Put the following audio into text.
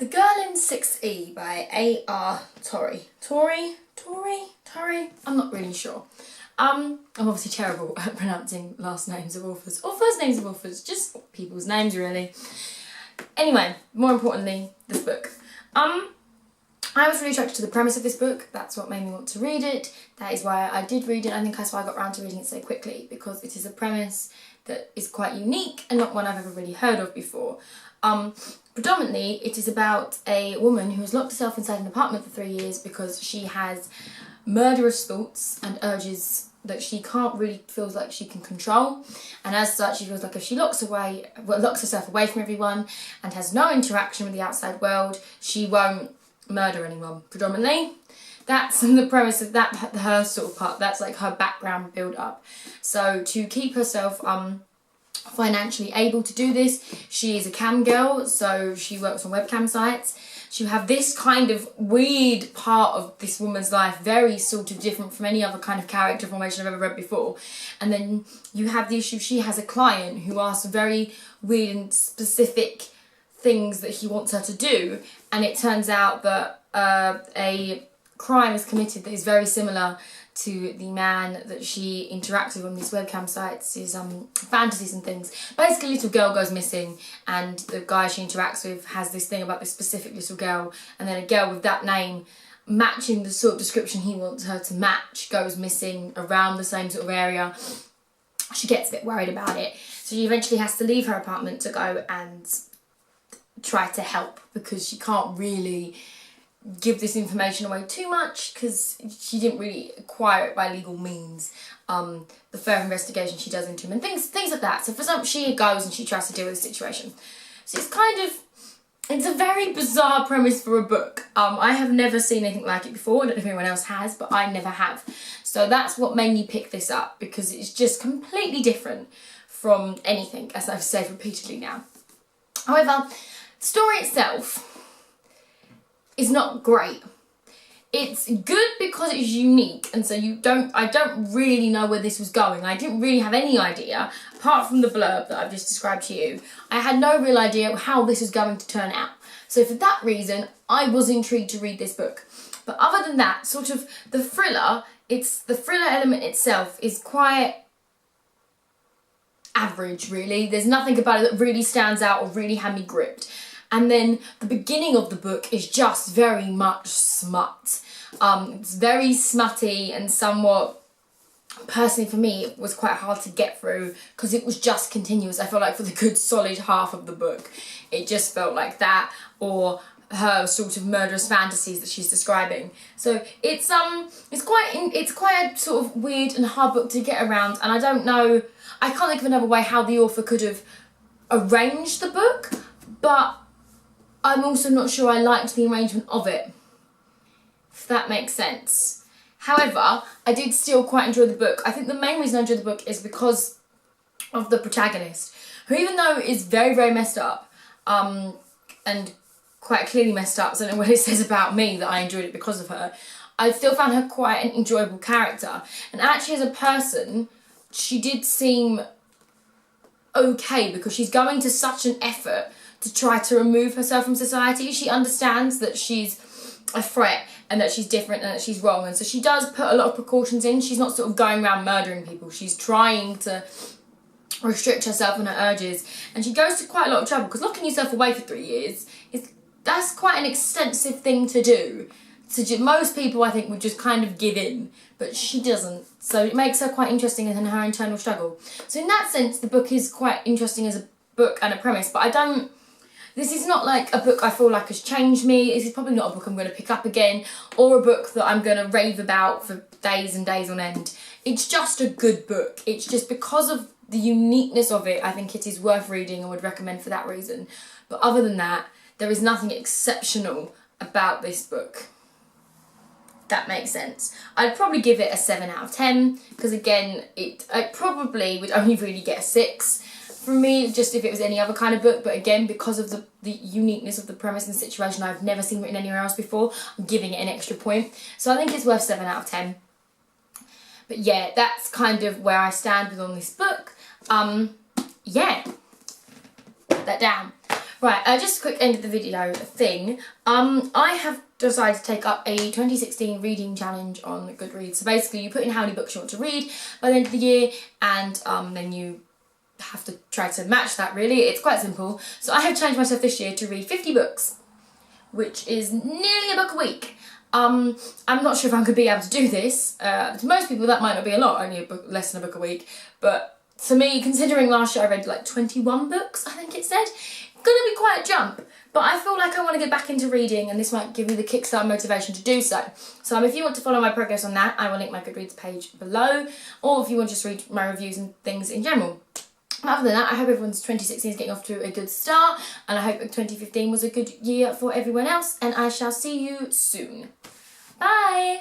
The Girl in 6E by A.R.Torre. Torre? I'm not really sure. I'm obviously terrible at pronouncing last names of authors, or first names of authors, just people's names really. Anyway, more importantly, this book. I was really attracted to the premise of this book. That's what made me want to read it. That is why I did read it. I think that's why I got around to reading it so quickly, because it is a premise that is quite unique and not one I've ever really heard of before. Predominantly, it is about a woman who has locked herself inside an apartment for 3 years because she has murderous thoughts and urges that she can't really feels like she can control, and as such she feels like if she locks herself away from everyone and has no interaction with the outside world, she won't murder anyone. Predominantly, that's the premise of that, her sort of part. That's like her background build up. So to keep herself financially able to do this, she is a cam girl, so she works on webcam sites. She have this kind of weird part of this woman's life, very sort of different from any other kind of character formation I've ever read before. And then you have the issue, she has a client who asks very weird and specific things that he wants her to do, and it turns out that a crime is committed that is very similar to the man that she interacts with on these webcam sites, his fantasies and things. Basically, a little girl goes missing, and the guy she interacts with has this thing about this specific little girl, and then a girl with that name matching the sort of description he wants her to match goes missing around the same sort of area. She gets a bit worried about it, so she eventually has to leave her apartment to go and try to help, because she can't really give this information away too much because she didn't really acquire it by legal means. The further investigation she does into him and things like that. So for some, she goes and she tries to deal with the situation. So it's a very bizarre premise for a book. I have never seen anything like it before. I don't know if anyone else has, but I never have. So that's what made me pick this up, because it's just completely different from anything, as I've said repeatedly now. However, the story itself is not great. It's good because it's unique, and so I don't really know where this was going. I didn't really have any idea, apart from the blurb that I've just described to you. I had no real idea how this was going to turn out. So for that reason, I was intrigued to read this book. But other than that, sort of the thriller element itself is quite average, really. There's nothing about it that really stands out or really had me gripped. And then the beginning of the book is just very much smut. It's very smutty and somewhat, personally for me, it was quite hard to get through because it was just continuous. I felt like for the good solid half of the book, it just felt like that, or her sort of murderous fantasies that she's describing. So it's quite a sort of weird and hard book to get around, and I don't know, I can't think of another way how the author could have arranged the book, but I'm also not sure I liked the arrangement of it, if that makes sense. However, I did still quite enjoy the book. I think the main reason I enjoyed the book is because of the protagonist, who, even though is very, very messed up, and quite clearly messed up, so I don't know what it says about me that I enjoyed it because of her, I still found her quite an enjoyable character. And actually as a person, she did seem okay, because she's going to such an effort to try to remove herself from society. She understands that she's a threat and that she's different and that she's wrong, and so she does put a lot of precautions in. She's not sort of going around murdering people. She's trying to restrict herself and her urges, and she goes to quite a lot of trouble, because locking yourself away for 3 years that's quite an extensive thing to do. So most people, I think, would just kind of give in, but she doesn't. So it makes her quite interesting in her internal struggle. So in that sense, the book is quite interesting as a book and a premise, but this is not like a book I feel like has changed me. This is probably not a book I'm going to pick up again, or a book that I'm going to rave about for days and days on end. It's just a good book. It's just because of the uniqueness of it, I think it is worth reading and would recommend for that reason. But other than that, there is nothing exceptional about this book. That makes sense. I'd probably give it a 7 out of 10, because again, I probably would only really get a 6 from me, just if it was any other kind of book, but again, because of the uniqueness of the premise and situation I've never seen written anywhere else before, I'm giving it an extra point. So I think it's worth 7 out of 10. But yeah, that's kind of where I stand with on this book. Yeah, put that down. Right, just a quick end of the video thing. I have decided to take up a 2016 reading challenge on Goodreads. So basically you put in how many books you want to read by the end of the year, and then you have to try to match that really. It's quite simple. So I have challenged myself this year to read 50 books, which is nearly a book a week. I'm not sure if I'm going to be able to do this. To most people that might not be a lot, only less than a book a week. But for me, considering last year I read like 21 books, I think it said, it's going to be quite a jump. But I feel like I want to get back into reading, and this might give me the kickstart motivation to do so. So if you want to follow my progress on that, I will link my Goodreads page below. Or if you want to just read my reviews and things in general. Other than that, I hope everyone's 2016 is getting off to a good start, and I hope 2015 was a good year for everyone else, and I shall see you soon. Bye!